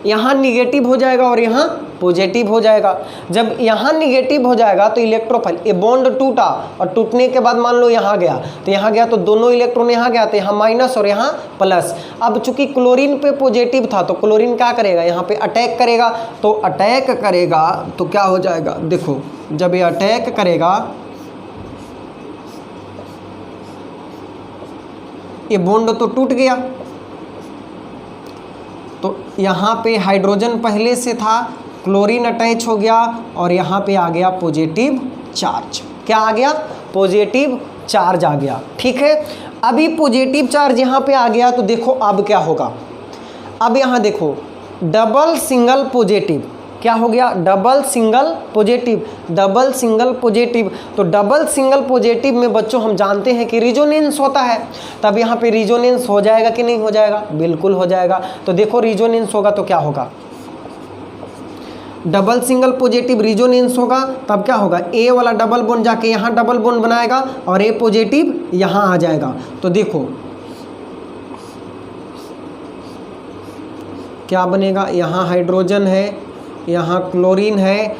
यहाँ निगेटिव हो जाएगा और यहाँ पॉजिटिव हो जाएगा। जब यहाँ निगेटिव हो जाएगा तो इलेक्ट्रोफाइल, ये बॉन्ड टूटा और टूटने के बाद मान लो यहाँ गया, तो यहाँ गया तो दोनों इलेक्ट्रॉन यहाँ गया, तो यहाँ माइनस और यहाँ प्लस। अब चूंकि क्लोरीन पे पॉजिटिव था तो क्लोरीन क्या करेगा, यहाँ पे अटैक करेगा। तो अटैक करेगा तो क्या हो जाएगा, देखो जब ये अटैक करेगा, ये बॉन्ड तो टूट गया, तो यहाँ पे हाइड्रोजन पहले से था, क्लोरीन अटैच हो गया और यहाँ पे आ गया पॉजिटिव चार्ज। क्या आ गया, पॉजिटिव चार्ज आ गया, ठीक है। अभी पॉजिटिव चार्ज यहाँ पे आ गया तो देखो अब क्या होगा। अब यहाँ देखो डबल सिंगल पॉजिटिव, क्या हो गया, double single positive, double single positive. तो डबल सिंगल पॉजिटिव में बच्चों हम जानते हैं कि रिजोनेंस होता है, तब यहाँ पे रिजोनेंस हो जाएगा कि नहीं हो जाएगा, बिल्कुल हो जाएगा। तो देखो रिजोनेंस होगा तो क्या होगा, डबल सिंगल पॉजिटिव रिजोनेंस होगा, तब क्या होगा, ए वाला डबल बॉन्ड जाके यहाँ डबल बॉन्ड बनाएगा और ए पॉजिटिव यहाँ आ जाएगा। तो देखो क्या बनेगा, यहाँ हाइड्रोजन है, यहाँ क्लोरीन है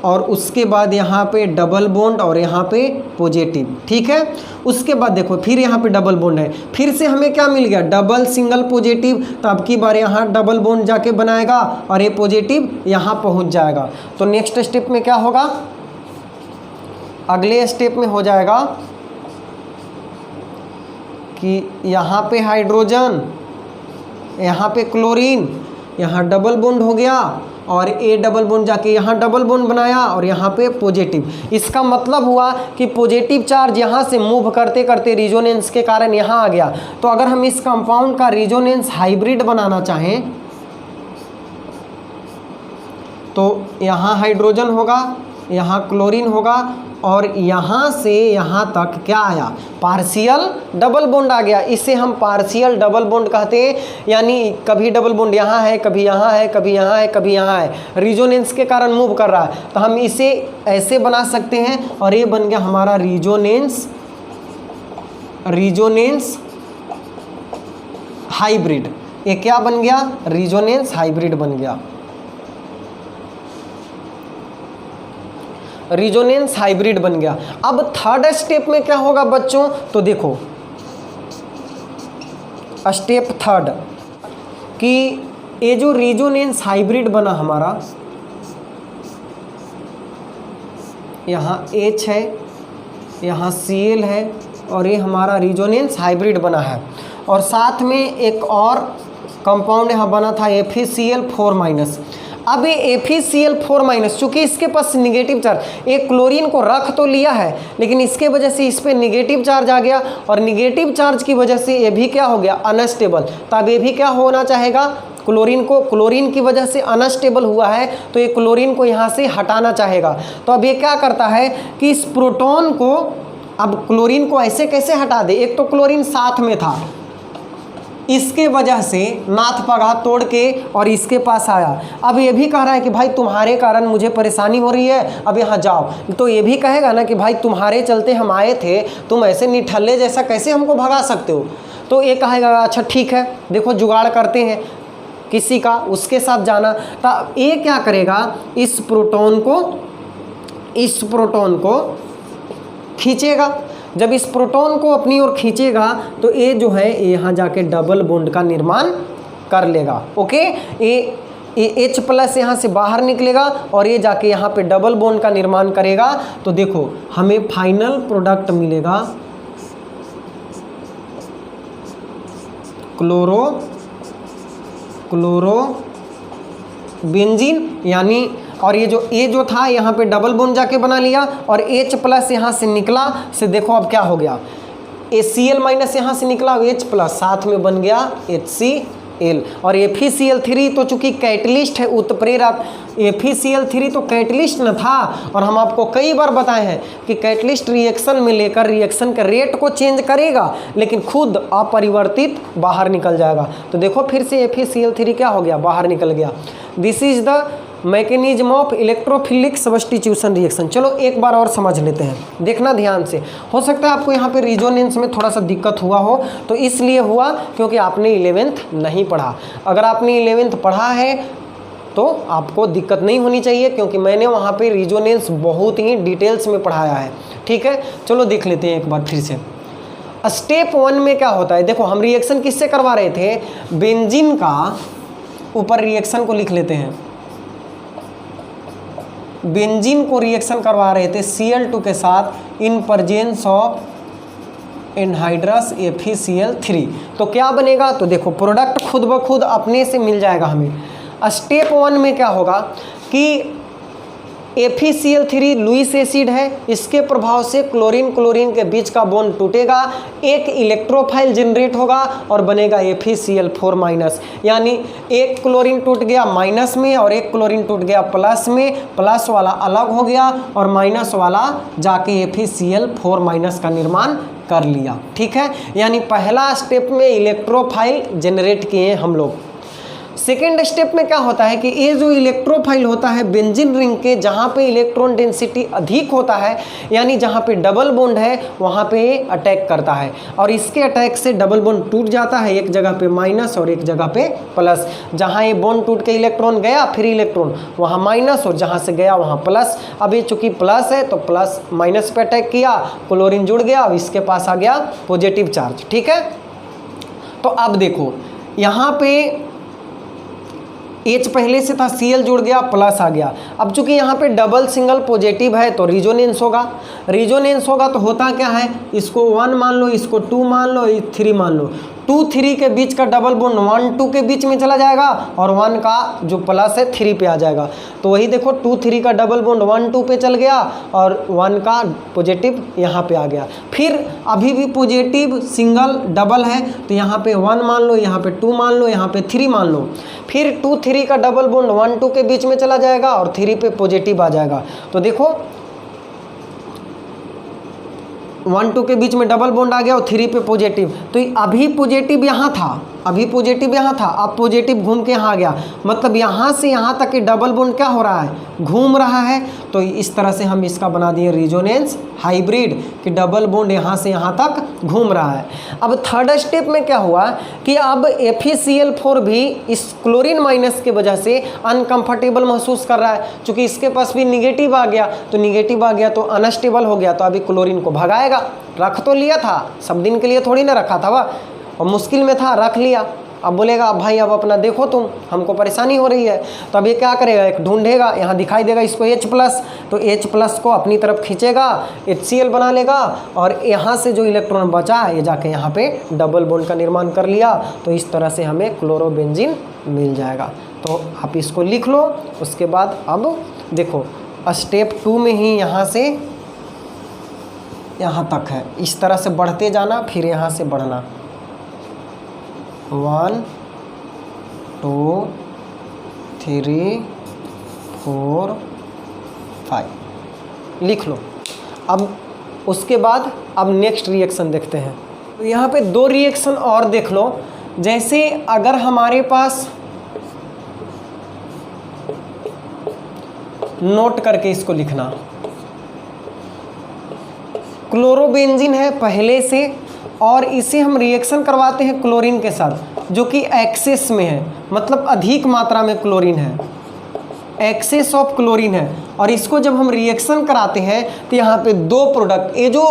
और उसके बाद यहाँ पे डबल बॉन्ड और यहाँ पे पॉजिटिव, ठीक है। उसके बाद देखो फिर यहाँ पे डबल बॉन्ड है, फिर से हमें क्या मिल गया, डबल सिंगल पॉजिटिव। तो अब की बार यहाँ डबल बॉन्ड जाके बनाएगा और ये पॉजिटिव यहाँ पहुँच जाएगा। तो नेक्स्ट स्टेप में क्या होगा, अगले स्टेप में हो जाएगा कि यहाँ पे हाइड्रोजन, यहाँ पे क्लोरीन, यहाँ डबल बॉन्ड हो गया और ए डबल बॉन्ड जाके यहाँ डबल बॉन्ड बनाया और यहाँ पे पॉजिटिव। इसका मतलब हुआ कि पॉजिटिव चार्ज यहाँ से मूव करते करते रिजोनेंस के कारण यहाँ आ गया। तो अगर हम इस कंपाउंड का रिजोनेंस हाइब्रिड बनाना चाहें तो यहाँ हाइड्रोजन होगा, यहाँ क्लोरीन होगा और यहाँ से यहाँ तक क्या आया, पार्शियल डबल बॉन्ड आ गया। इसे हम पार्शियल डबल बॉन्ड कहते हैं, यानी कभी डबल बॉन्ड यहाँ है, कभी यहाँ है, कभी यहाँ है, कभी यहाँ है, रिजोनेंस के कारण मूव कर रहा है। तो हम इसे ऐसे बना सकते हैं और ये बन गया हमारा रिजोनेंस हाइब्रिड। ये क्या बन गया, रिजोनेंस हाइब्रिड बन गया, रिजोनेंस हाइब्रिड बन गया। अब थर्ड स्टेप में क्या होगा बच्चों, तो देखो स्टेप थर्ड कि ये जो रिजोनेंस हाइब्रिड बना हमारा, यहाँ H है, यहाँ Cl है और ये हमारा रिजोनेंस हाइब्रिड बना है। और साथ में एक और कंपाउंड यहाँ बना था FeCl4-। अब ये FeCl4-, चूँकि इसके पास निगेटिव चार्ज, एक क्लोरीन को रख तो लिया है लेकिन इसके वजह से इस पर निगेटिव चार्ज आ गया और निगेटिव चार्ज की वजह से ये भी क्या हो गया, अनस्टेबल। तो अब ये भी क्या होना चाहेगा, क्लोरीन की वजह से अनस्टेबल हुआ है तो ये क्लोरीन को यहाँ से हटाना चाहेगा। तो अब ये क्या करता है कि इस प्रोटॉन को, अब क्लोरीन को ऐसे कैसे हटा दे, एक तो क्लोरीन साथ में था, इसके वजह से नाथ पगा तोड़ के और इसके पास आया। अब ये भी कह रहा है कि भाई तुम्हारे कारण मुझे परेशानी हो रही है, अब यहाँ जाओ। तो ये भी कहेगा ना कि भाई तुम्हारे चलते हम आए थे, तुम ऐसे निठल्ले जैसा कैसे हमको भगा सकते हो। तो ये कहेगा अच्छा ठीक है, देखो जुगाड़ करते हैं किसी का, उसके साथ जाना। तो ये क्या करेगा, इस प्रोटॉन को खींचेगा। जब इस प्रोटॉन को अपनी ओर खींचेगा तो ये जो है यहाँ जाके डबल बॉन्ड का निर्माण कर लेगा। ओके, ये H+ यहाँ से बाहर निकलेगा और ये जाके यहाँ पे डबल बॉन्ड का निर्माण करेगा। तो देखो हमें फाइनल प्रोडक्ट मिलेगा क्लोरो बेंजीन, यानी और ये जो था यहाँ पे डबल बॉन्ड जाके बना लिया और H+ यहाँ से निकला से देखो अब क्या हो गया, HCl माइनस यहाँ से निकला H प्लस, साथ में बन गया HCl। और FeCl3 तो चूंकि कैटलिस्ट है उत्प्रेरक, FeCl3 तो कैटलिस्ट न था, और हम आपको कई बार बताए हैं कि कैटलिस्ट रिएक्शन में लेकर रिएक्शन के रेट को चेंज करेगा लेकिन खुद अपरिवर्तित बाहर निकल जाएगा। तो देखो फिर से FeCl3 क्या हो गया, बाहर निकल गया। This is the mechanism of electrophilic substitution reaction. चलो एक बार और समझ लेते हैं, देखना ध्यान से। हो सकता है आपको यहाँ पे रिजोनेंस में थोड़ा सा दिक्कत हुआ हो, तो इसलिए हुआ क्योंकि आपने 11th नहीं पढ़ा। अगर आपने 11th पढ़ा है तो आपको दिक्कत नहीं होनी चाहिए, क्योंकि मैंने वहाँ पे रिजोनेंस बहुत ही डिटेल्स में पढ़ाया है। ठीक है, चलो देख लेते हैं एक बार फिर से। स्टेप 1 में क्या होता है, देखो हम रिएक्शन किससे करवा रहे थे, बेंजीन का, ऊपर रिएक्शन को लिख लेते हैं, बेंजीन को रिएक्शन करवा रहे थे Cl2 के साथ in presence of anhydrous FeCl3। तो क्या बनेगा, तो देखो प्रोडक्ट खुद ब खुद अपने से मिल जाएगा हमें। स्टेप 1 में क्या होगा कि FeCl3 लुईस एसिड है, इसके प्रभाव से क्लोरीन के बीच का बॉन्ड टूटेगा, एक इलेक्ट्रोफाइल जनरेट होगा और बनेगा FeCl4 माइनस, यानी एक क्लोरीन टूट गया माइनस में और एक क्लोरीन टूट गया प्लस में, प्लस वाला अलग हो गया और माइनस वाला जाके FeCl4 माइनस का निर्माण कर लिया। ठीक है, यानी पहला स्टेप में इलेक्ट्रोफाइल जनरेट किए हम लोग। सेकेंड स्टेप में क्या होता है कि ये जो इलेक्ट्रोफाइल होता है बेंजीन रिंग के, जहाँ पे इलेक्ट्रॉन डेंसिटी अधिक होता है, यानी जहाँ पे डबल बॉन्ड है वहाँ पे अटैक करता है, और इसके अटैक से डबल बॉन्ड टूट जाता है, एक जगह पे माइनस और एक जगह पे प्लस। जहाँ ये बॉन्ड टूट के इलेक्ट्रॉन गया फिर इलेक्ट्रॉन वहाँ माइनस, और जहाँ से गया वहाँ प्लस। अब ये चूँकि प्लस है तो प्लस माइनस पे अटैक किया, क्लोरीन जुड़ गया और इसके पास आ गया पॉजिटिव चार्ज। ठीक है, तो अब देखो यहाँ पे H पहले से था, Cl जुड़ गया, प्लस आ गया। अब चूंकि यहाँ पे डबल सिंगल पॉजिटिव है तो रिजोनेंस होगा। रिजोनेंस होगा तो होता क्या है, इसको 1 मान लो, इसको 2 मान लो, 3 मान लो। 2 3 के बीच का डबल बॉन्ड 1 2 के बीच में चला जाएगा और 1 का जो प्लस है 3 पे आ जाएगा। तो वही देखो 2 3 का डबल बॉन्ड 1 2 पे चल गया और 1 का पॉजिटिव यहाँ पे आ गया। फिर अभी भी पॉजिटिव सिंगल डबल है तो यहाँ पे 1 मान लो, यहाँ पे 2 मान लो, यहाँ पे 3 मान लो। फिर 2 3 का डबल बॉन्ड 1 2 के बीच में चला जाएगा और 3 पे पॉजिटिव आ जाएगा। तो देखो 1 2 के बीच में डबल बॉन्ड आ गया और 3 पे पॉजिटिव। तो अभी पॉजिटिव यहाँ था, अभी पॉजिटिव यहाँ था, अब पॉजिटिव घूम के यहाँ आ गया, मतलब यहाँ से यहाँ तक डबल बॉन्ड क्या हो रहा है, घूम रहा है। तो इस तरह से हम इसका बना दिए रिजोनेंस हाइब्रिड कि डबल बॉन्ड यहाँ से यहाँ तक घूम रहा है। अब थर्ड स्टेप में क्या हुआ कि अब FeCl4 भी इस क्लोरीन माइनस के वजह से अनकंफर्टेबल महसूस कर रहा है, चूँकि इसके पास भी निगेटिव आ गया, तो निगेटिव आ गया तो अनस्टेबल हो गया, तो अभी क्लोरीन को भगाएगा। रख तो लिया था, सब दिन के लिए थोड़ी ना रखा था वह, और मुश्किल में था, रख लिया। अब बोलेगा अब भाई अब अपना देखो तुम, हमको परेशानी हो रही है। तो अब ये क्या करेगा, एक ढूंढेगा, यहाँ दिखाई देगा इसको H प्लस, तो H प्लस को अपनी तरफ खींचेगा, HCl बना लेगा और यहाँ से जो इलेक्ट्रॉन बचा है ये जाके यहाँ पे डबल बॉन्ड का निर्माण कर लिया। तो इस तरह से हमें क्लोरोबेंजीन मिल जाएगा। तो आप इसको लिख लो। उसके बाद अब देखो स्टेप 2 में ही यहाँ से यहाँ तक है, इस तरह से बढ़ते जाना, फिर यहाँ से बढ़ना, 1 2 3 4 5 लिख लो। अब उसके बाद अब नेक्स्ट रिएक्शन देखते हैं। तो यहाँ पे 2 रिएक्शन और देख लो। जैसे अगर हमारे पास, नोट करके इसको लिखना, क्लोरोबेंजीन है पहले से और इसे हम रिएक्शन करवाते हैं क्लोरीन के साथ जो कि एक्सेस में है, मतलब अधिक मात्रा में क्लोरीन है, एक्सेस ऑफ क्लोरीन है। और इसको जब हम रिएक्शन कराते हैं तो यहाँ पे 2 प्रोडक्ट, ये जो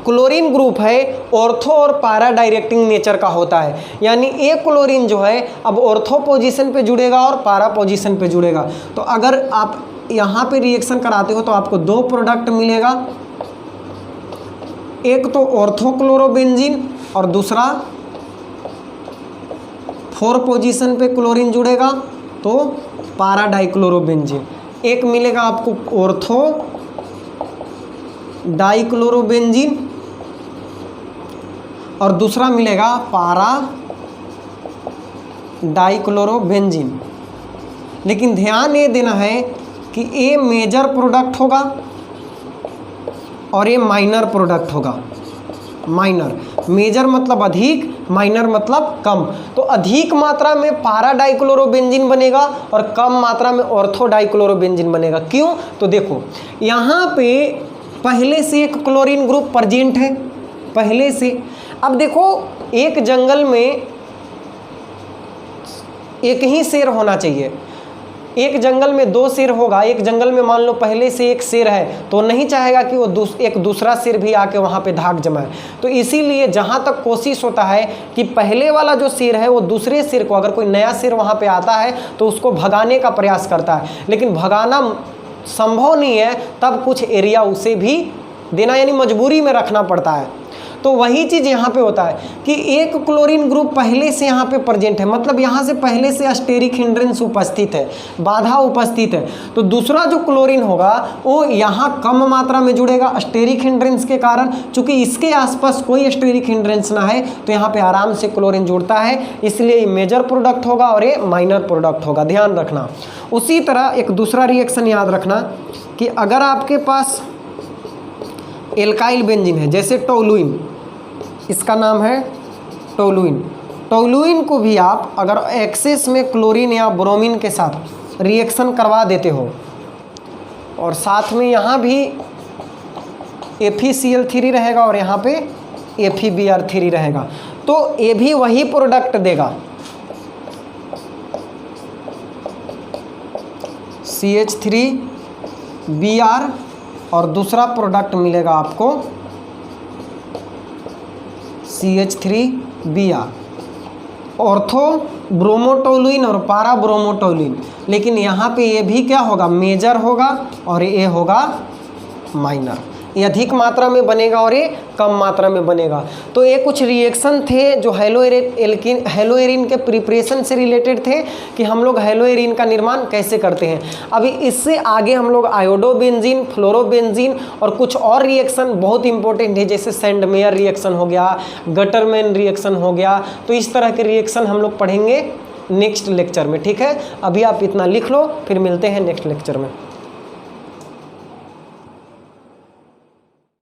क्लोरीन ग्रुप है ऑर्थो और पैरा डायरेक्टिंग नेचर का होता है, यानी एक क्लोरीन जो है अब ऑर्थो पोजीशन पे जुड़ेगा और पैरा पोजीशन पे जुड़ेगा। तो अगर आप यहाँ पे रिएक्शन कराते हो तो आपको 2 प्रोडक्ट मिलेगा, एक तो ऑर्थोक्लोरोबेंजीन और दूसरा 4 पोजीशन पे क्लोरीन जुड़ेगा तो पैरा डाइक्लोरोबेंजीन। एक मिलेगा आपको ऑर्थो डाइक्लोरोबेंजीन और दूसरा मिलेगा पारा डाइक्लोरोबेंजीन। लेकिन ध्यान ये देना है कि ये मेजर प्रोडक्ट होगा और ये माइनर प्रोडक्ट होगा। माइनर, मेजर मतलब अधिक, माइनर मतलब कम। तो अधिक मात्रा में पारा डाइक्लोरोबेंजीन बनेगा और कम मात्रा में ऑर्थो डाइक्लोरोबेंजीन बनेगा। क्यों? तो देखो यहाँ पे पहले से एक क्लोरीन ग्रुप प्रेजेंट है, पहले से। अब देखो एक जंगल में एक ही शेर होना चाहिए, एक जंगल में दो शेर होगा, एक जंगल में मान लो पहले से एक शेर है तो नहीं चाहेगा कि वो एक दूसरा शेर भी आके वहाँ पे धाक जमाए। तो इसीलिए जहाँ तक कोशिश होता है कि पहले वाला जो शेर है वो दूसरे शेर को, अगर कोई नया शेर वहाँ पे आता है तो उसको भगाने का प्रयास करता है, लेकिन भगाना संभव नहीं है, तब कुछ एरिया उसे भी देना यानी मजबूरी में रखना पड़ता है। तो वही चीज़ यहाँ पे होता है कि एक क्लोरीन ग्रुप पहले से यहाँ पे प्रेजेंट है, मतलब यहाँ से पहले से स्टेरिक हिंड्रेंस उपस्थित है, बाधा उपस्थित है। तो दूसरा जो क्लोरीन होगा वो यहाँ कम मात्रा में जुड़ेगा स्टेरिक हिंड्रेंस के कारण। चूंकि इसके आसपास कोई स्टेरिक हिंड्रेंस ना है तो यहाँ पे आराम से क्लोरीन जुड़ता है, इसलिए ये मेजर प्रोडक्ट होगा और ये माइनर प्रोडक्ट होगा, ध्यान रखना। उसी तरह एक दूसरा रिएक्शन याद रखना कि अगर आपके पास एल्काइल बेंजीन है, जैसे टोलुइन, इसका नाम है टोलुइन। टोलुइन को भी आप अगर एक्सेस में क्लोरीन या ब्रोमीन के साथ रिएक्शन करवा देते हो और साथ में यहाँ भी FeCl3 रहेगा और यहाँ पे FeBr3 रहेगा, तो ये भी वही प्रोडक्ट देगा, CH3Br, और दूसरा प्रोडक्ट मिलेगा आपको CH3Br, ऑर्थो ब्रोमोटोलुइन और पारा ब्रोमोटोलुइन। लेकिन यहाँ पे ये भी क्या होगा, मेजर होगा और ये होगा माइनर। ये अधिक मात्रा में बनेगा और ये कम मात्रा में बनेगा। तो ये कुछ रिएक्शन थे जो हेलोएरिन के प्रिपरेशन से रिलेटेड थे कि हम लोग हेलोएरिन का निर्माण कैसे करते हैं। अभी इससे आगे हम लोग आयोडोबेंजीन, फ्लोरोबेंजीन और कुछ और रिएक्शन बहुत इंपॉर्टेंट है, जैसे सेंडमेयर रिएक्शन हो गया, गटरमैन रिएक्शन हो गया। तो इस तरह के रिएक्शन हम लोग पढ़ेंगे नेक्स्ट लेक्चर में, ठीक है। अभी आप इतना लिख लो, फिर मिलते हैं नेक्स्ट लेक्चर में।